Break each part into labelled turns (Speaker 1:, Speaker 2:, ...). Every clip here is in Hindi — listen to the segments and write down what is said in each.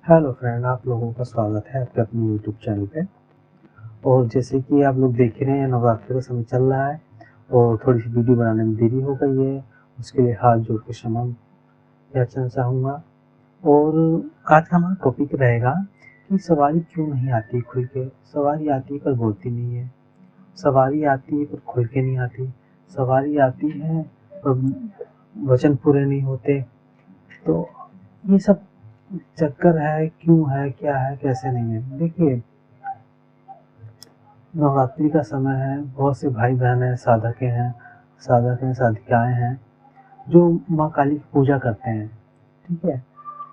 Speaker 1: हेलो फ्रेंड, आप लोगों का स्वागत है आपके अपने यूट्यूब चैनल पे। और जैसे कि आप लोग देख रहे हैं, नवरात्रि का समय चल रहा है और थोड़ी सी वीडियो बनाने में देरी हो गई है। उसके लिए हाथ जोड़ के क्षमा याचना चाहूँगा। और आज का हमारा टॉपिक रहेगा कि सवारी क्यों नहीं आती खुल के। सवारी आती है पर बोलती नहीं है, सवारी आती है पर खुल के नहीं आती, सवारी आती है पर वचन पूरे नहीं होते। तो ये सब चक्कर है, क्यों है, क्या है, कैसे नहीं है। देखिए, नवरात्रि का समय है, बहुत से भाई बहन हैं, साधक हैं, साधिकाएं हैं जो माँ काली की पूजा करते हैं। ठीक है,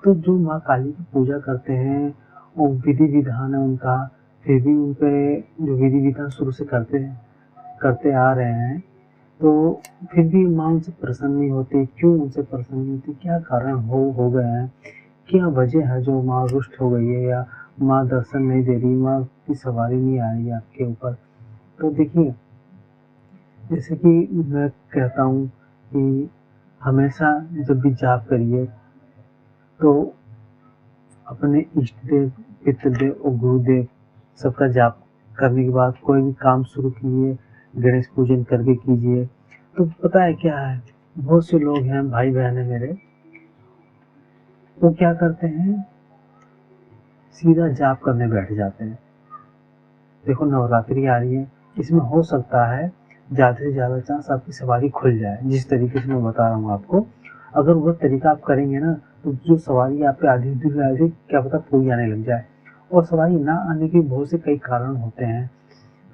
Speaker 1: तो जो माँ काली की पूजा करते हैं वो विधि विधान है उनका, फिर भी उन पे जो विधि विधान शुरू से करते आ रहे हैं, तो फिर भी माँ उनसे प्रसन्न नहीं होती। क्यों उनसे प्रसन्न नहीं होती, क्या कारण हो गए हैं, क्या वजह है जो माँ रुष्ट हो गई है, या माँ दर्शन नहीं दे रही, माँ की सवारी नहीं आ रही है आपके ऊपर। तो देखिए, जैसे कि मैं कहता हूँ कि हमेशा जब भी जाप करिए तो अपने इष्ट देव, पितृदेव और गुरुदेव सबका जाप करने के बाद कोई भी काम शुरू कीजिए, गणेश पूजन करके कीजिए। तो पता है क्या है, बहुत से लोग हैं, भाई बहन है मेरे, वो क्या करते हैं, सीधा जाप करने बैठ जाते हैं। देखो, नवरात्रि आ रही है, इसमें हो सकता है ज़्यादा से ज़्यादा चांस आपकी सवारी खुल जाए। जिस तरीके से मैं बता रहा हूँ आपको, अगर वह तरीका आप करेंगे ना, तो जो सवारी आप पे आधी अधूरी आ रही, क्या पता पूरी आने लग जाए। और सवारी ना आने के बहुत से कई कारण होते हैं,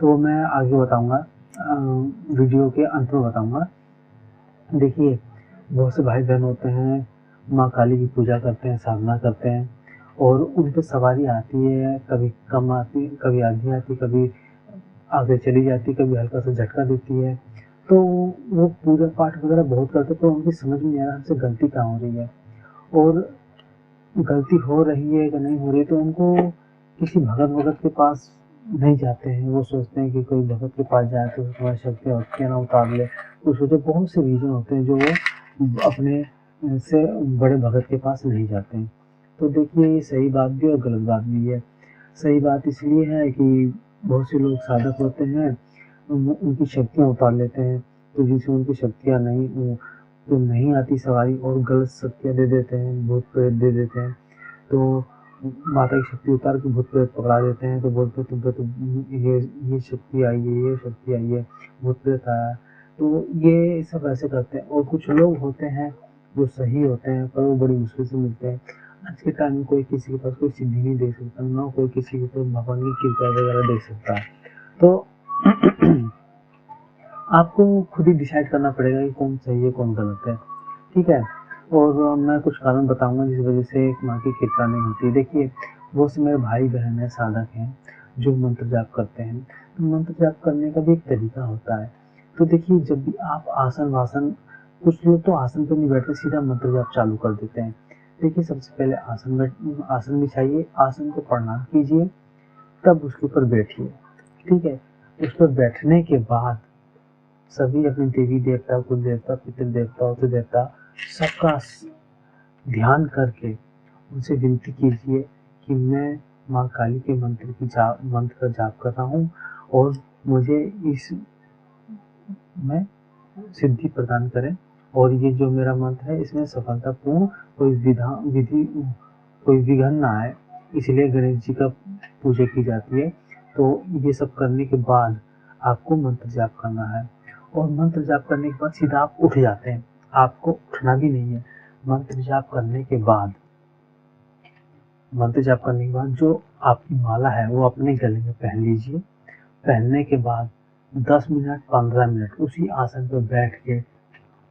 Speaker 1: तो वो मैं आगे बताऊँगा, वीडियो के अंत में बताऊँगा। देखिए, बहुत से भाई बहन होते हैं, माँ काली की पूजा करते हैं, साधना करते हैं, और उन पे सवारी आती है, कभी कम आती, कभी आधी आती, कभी आगे चली जाती, कभी हल्का सा झटका देती है। तो वो पूजा पाठ वगैरह बहुत करते, तो उनकी समझ में नहीं आ रहा हमसे गलती कहाँ हो रही है, और गलती हो रही है कि नहीं हो रही, तो उनको किसी भगत वगत के पास नहीं जाते हैं। वो सोचते हैं कि कोई भगत के पास जाए तो तुम्हारी शक्तियाँ ना उतार ले। कुछ वजह, बहुत से रीज़न होते हैं जो वो अपने से बड़े भगत के पास नहीं जाते हैं। तो देखिए, ये सही बात भी और गलत बात भी है। सही बात इसलिए है कि बहुत से लोग साधक होते हैं, उनकी शक्तियाँ उतार लेते हैं, तो जिनसे उनकी शक्तियाँ तो नहीं आती सवारी, और गलत शक्तियाँ दे देते हैं, भूत प्रेत दे देते हैं। तो माता की शक्ति उतार के भूत प्रेत पकड़ा देते हैं, तो बोलते हैं तुम पे तो ये शक्ति आई है, ये शक्ति आई है, भूत प्रेत आया है। तो ये सब ऐसे करते हैं। और कुछ लोग होते हैं जो सही होते हैं, पर वो बड़ी मुश्किल से मिलते हैं। आज के टाइम में कोई किसी के पास कोई सिद्धि नहीं दे सकता, ना कोई किसी के पास भगवान की कृपा वगैरह दे सकता है। तो आपको खुद ही डिसाइड करना पड़ेगा कि कौन सही है, कौन गलत है। ठीक है, और मैं कुछ कारण बताऊंगा जिस वजह से माँ की कृपा नहीं होती। देखिए, वो से मेरे भाई बहन है, साधक हैं, जो मंत्र जाप करते हैं। तो मंत्र जाप करने का भी एक तरीका होता है। तो देखिए, जब भी आप आसन वासन, कुछ लोग तो आसन पर नहीं बैठते, सीधा मंत्र जाप चालू कर देते हैं। देखिए, सबसे पहले आसन बिछाइए, आसन को प्रणाम कीजिए, तब उसके ऊपर बैठिए। ठीक है, उस पर बैठने के बाद सभी अपने देवी देवता, कुल देवता, पितृ देवता, उच्च देवता, सबका ध्यान करके उनसे विनती कीजिए कि मैं माँ काली के मंत्र का जाप कर रहा हूँ, और मुझे इस में सिद्धि प्रदान करें, और ये जो मेरा मंत्र है इसमें सफलतापूर्ण कोई विघ्न ना आए। इसलिए गणेश जी का पूजा की जाती है। तो ये सब करने के बाद आपको मंत्र जाप करना है, और मंत्र जाप करने के बाद सीधा आप उठ जाते हैं, आपको उठना भी नहीं है। मंत्र जाप करने के बाद जो आपकी माला है वो अपने गले में पहन लीजिए। पहनने के बाद 10 मिनट 15 मिनट उसी आसन पर बैठ के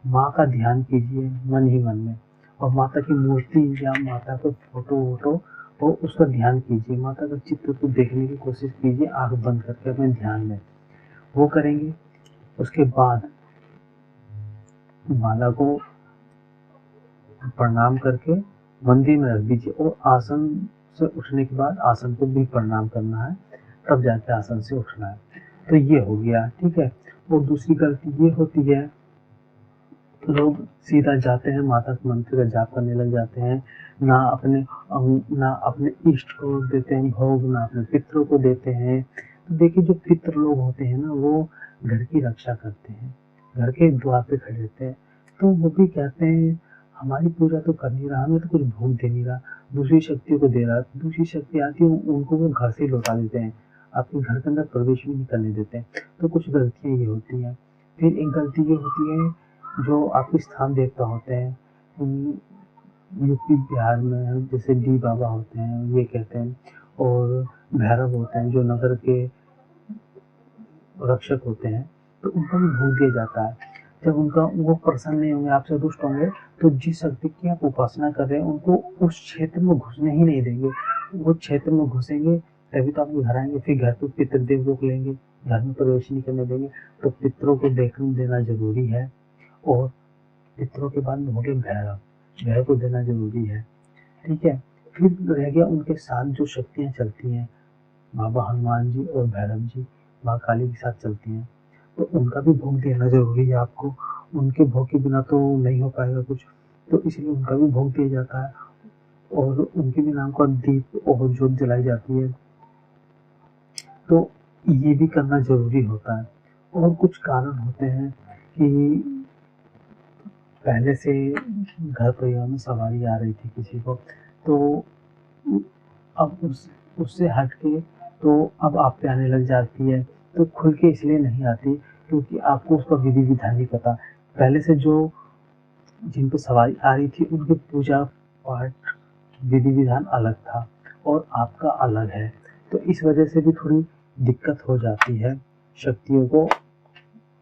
Speaker 1: माँ का ध्यान कीजिए मन ही मन में, और माता की मूर्ति या माता का फोटो वोटो हो उसका ध्यान कीजिए। माता का चित्र को देखने की कोशिश कीजिए, आंख बंद करके अपने ध्यान में। वो करेंगे, उसके बाद माला को प्रणाम करके मंदिर में रख दीजिए, और आसन से उठने के बाद आसन को भी प्रणाम करना है, तब जाके आसन से उठना है। तो ये हो गया। ठीक है, और दूसरी गलती ये होती है लोग सीधा जाते हैं माता के मंत्र का जाप करने लग जाते हैं, ना अपने इष्ट को देते हैं भोग, ना अपने पितरों को देते हैं। तो देखिए जो पितृ लोग होते हैं ना, वो घर की रक्षा करते हैं, घर के द्वार पे खड़े रहते हैं। तो वो भी कहते हैं हमारी पूजा तो कर नहीं रहा, हमें तो कुछ भोग दे नहीं रहा, दूसरी शक्तियों को दे रहा है। दूसरी शक्ति आती है, उनको वो घर से ही लौटा देते हैं, आपके घर के अंदर प्रवेश भी नहीं करने देते हैं। तो कुछ गलतियाँ ये होती हैं। फिर एक गलती ये होती है, जो आपके स्थान देवता होते हैं यूपी बिहार में, जैसे डी बाबा होते हैं, ये कहते हैं, और भैरव होते हैं जो नगर के रक्षक होते हैं, तो उनका भी भोग दिया जाता है। जब उनका वो प्रसन्न नहीं होंगे, आपसे रुष्ट होंगे, तो जिस शक्ति की आप उपासना कर रहे हैं उनको उस क्षेत्र में घुसने ही नहीं देंगे। वो क्षेत्र में घुसेंगे तभी तो आपके घर आएंगे, फिर घर पे पितृदेव रोक लेंगे, घर में प्रवेश नहीं करने देंगे। तो पितरों को देना जरूरी है। और पितरों के बाद में हो गए भैरव, भैरव को देना जरूरी है। ठीक है। फिर रह गया उनके साथ जो शक्तियाँ चलती हैं, बाबा हनुमान जी और भैरव जी माँ काली के साथ चलती हैं, तो उनका भी भोग देना जरूरी है आपको। उनके भोग के बिना तो नहीं हो पाएगा कुछ, तो इसलिए उनका भी भोग दिया जाता है, और उनके भी नाम का दीप और ज्योत जलाई जाती है। तो ये भी करना जरूरी होता है। और कुछ कारण होते हैं कि पहले से घर परिवार में सवारी आ रही थी किसी को, तो अब उससे हट के तो अब आप पे आने लग जाती है। तो खुल के इसलिए नहीं आती क्योंकि आपको उसका विधि विधान नहीं पता। पहले से जो जिन पे सवारी आ रही थी उनके पूजा पाठ विधि विधान अलग था और आपका अलग है, तो इस वजह से भी थोड़ी दिक्कत हो जाती है शक्तियों को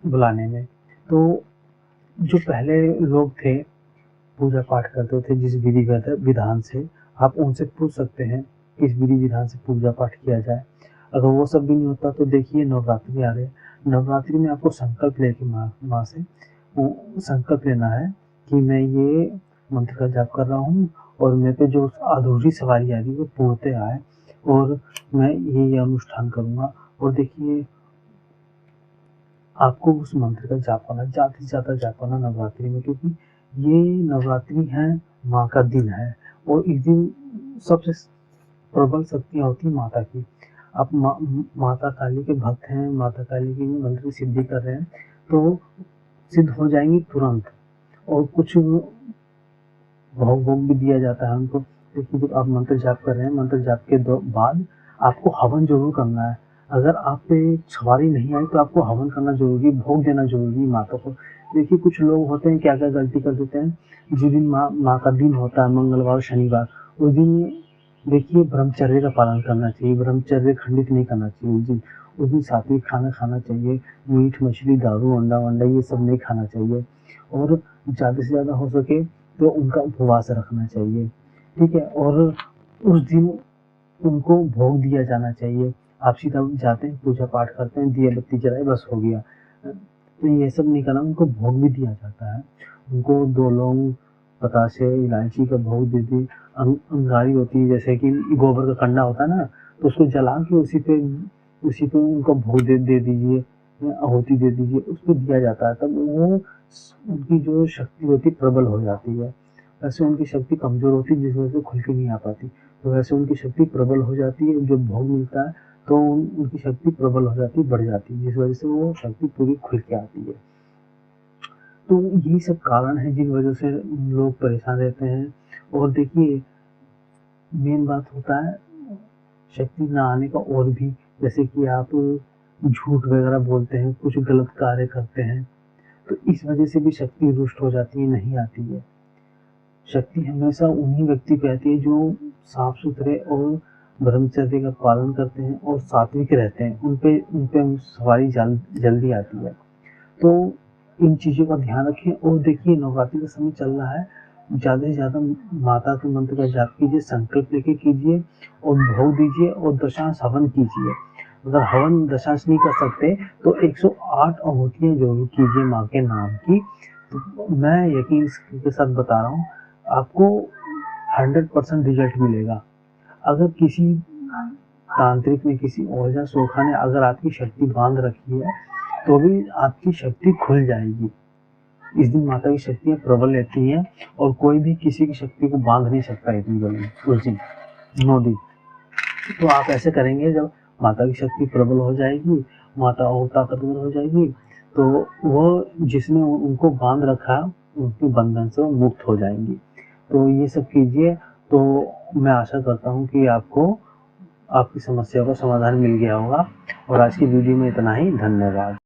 Speaker 1: बुलाने में। तो जो पहले लोग थे पूजा पाठ करते थे जिस विधि विधान से, आप उनसे पूछ सकते हैं किस विधि विधान से पूजा पाठ किया जाए। अगर वो सब भी नहीं होता तो देखिए नवरात्रि आ रहे हैं, नवरात्रि में आपको संकल्प लेके माँ से संकल्प लेना है कि मैं ये मंत्र का जाप कर रहा हूँ और मेरे पे जो अधूरी सवारी आ रही है वो पूर्णतः आए, और मैं ये अनुष्ठान करूँगा। और देखिए आपको उस मंत्र का जाप करना, ज़्यादा से ज़्यादा जाप करना नवरात्रि में, क्योंकि ये नवरात्रि है, माँ का दिन है, और इस दिन सबसे प्रबल शक्तियाँ होती हैं माता की। आप माता काली के भक्त हैं, माता काली की मंत्र की सिद्धि कर रहे हैं, तो सिद्ध हो जाएंगी तुरंत। और कुछ भोग भी दिया जाता है उनको। देखिए जब आप मंत्र जाप कर रहे हैं, मंत्र जाप के बाद आपको हवन जरूर करना है। अगर आप पे सवारी नहीं आई तो आपको हवन करना जरूरी, भोग देना जरूरी माता को। देखिए कुछ लोग होते हैं क्या क्या गलती कर देते हैं, जिस दिन माँ का दिन होता है मंगलवार शनिवार, उस दिन देखिए ब्रह्मचर्य का पालन करना चाहिए, ब्रह्मचर्य खंडित नहीं करना चाहिए। उस दिन सात्विक खाना खाना चाहिए, मीट मछली दारू अंडा वंडा ये सब नहीं खाना चाहिए, और ज़्यादा से ज़्यादा हो सके तो उनका उपवास रखना चाहिए। ठीक है। और उस दिन उनको भोग दिया जाना चाहिए। आप सीधा जाते हैं पूजा पाठ करते हैं, दिया बत्ती जलाए बस हो गया, तो ये सब नहीं करना, उनको भोग भी दिया जाता है। उनको 2 लौंग बतासे इलायची का भोग दे दी। अंगारी होती है जैसे कि गोबर का कंडा होता है ना, तो उसको जला के उसी पे उनको भोग दे दीजिए, आहुति दे दीजिए, उसको दिया जाता है। तब वो उनकी जो शक्ति होती प्रबल हो जाती है। वैसे उनकी शक्ति कमजोर होती है जिस वजह से खुल के नहीं आ पाती, तो वैसे उनकी शक्ति प्रबल हो जाती है। जब भोग मिलता है तो उनकी शक्ति प्रबल हो जाती है, बढ़ जाती है, जिस वजह से वो शक्ति पूरी खुल के आती है। तो यही सब कारण है जिन वजह से लोग परेशान रहते हैं। और देखिए मेन बात होता है शक्ति ना आने का और भी, जैसे कि आप झूठ वगैरह बोलते हैं, कुछ गलत कार्य करते हैं, तो इस वजह से भी शक्ति रुष्ट हो जाती है, नहीं आती है। शक्ति हमेशा उन्हीं व्यक्ति पे आती है जो साफ सुथरे और ब्रह्मचर्य का पालन करते हैं और सात्विक रहते हैं, उन पे सवारी जल्दी आती है। तो इन चीज़ों का ध्यान रखें। और देखिए नवरात्रि का समय चल रहा है, ज़्यादा से ज़्यादा माता के मंत्र का जाप कीजिए, संकल्प लेके कीजिए, और भोग दीजिए और दशांश हवन कीजिए। अगर हवन दशांश नहीं कर सकते तो 108 आहुतियाँ जरूर कीजिए माँ के नाम की। तो मैं यकीन के साथ बता रहा हूँ आपको 100% रिजल्ट मिलेगा। अगर किसी तांत्रिक ने, किसी ओझा सोखा ने अगर आपकी शक्ति बांध रखी है तो भी आपकी शक्ति खुल जाएगी। इस दिन माता की शक्तियाँ प्रबल रहती हैं और कोई भी किसी की शक्ति को बांध नहीं सकता इतनी जल्दी उस दिन 9 दिन। तो आप ऐसे करेंगे, जब माता की शक्ति प्रबल हो जाएगी, माता और ताकतवर हो जाएगी, तो वो जिसने उनको बांध रखा उनके बंधन से वो मुक्त हो जाएंगी। तो ये सब कीजिए, तो मैं आशा करता हूँ कि आपको आपकी समस्या का समाधान मिल गया होगा। और आज की वीडियो में इतना ही, धन्यवाद।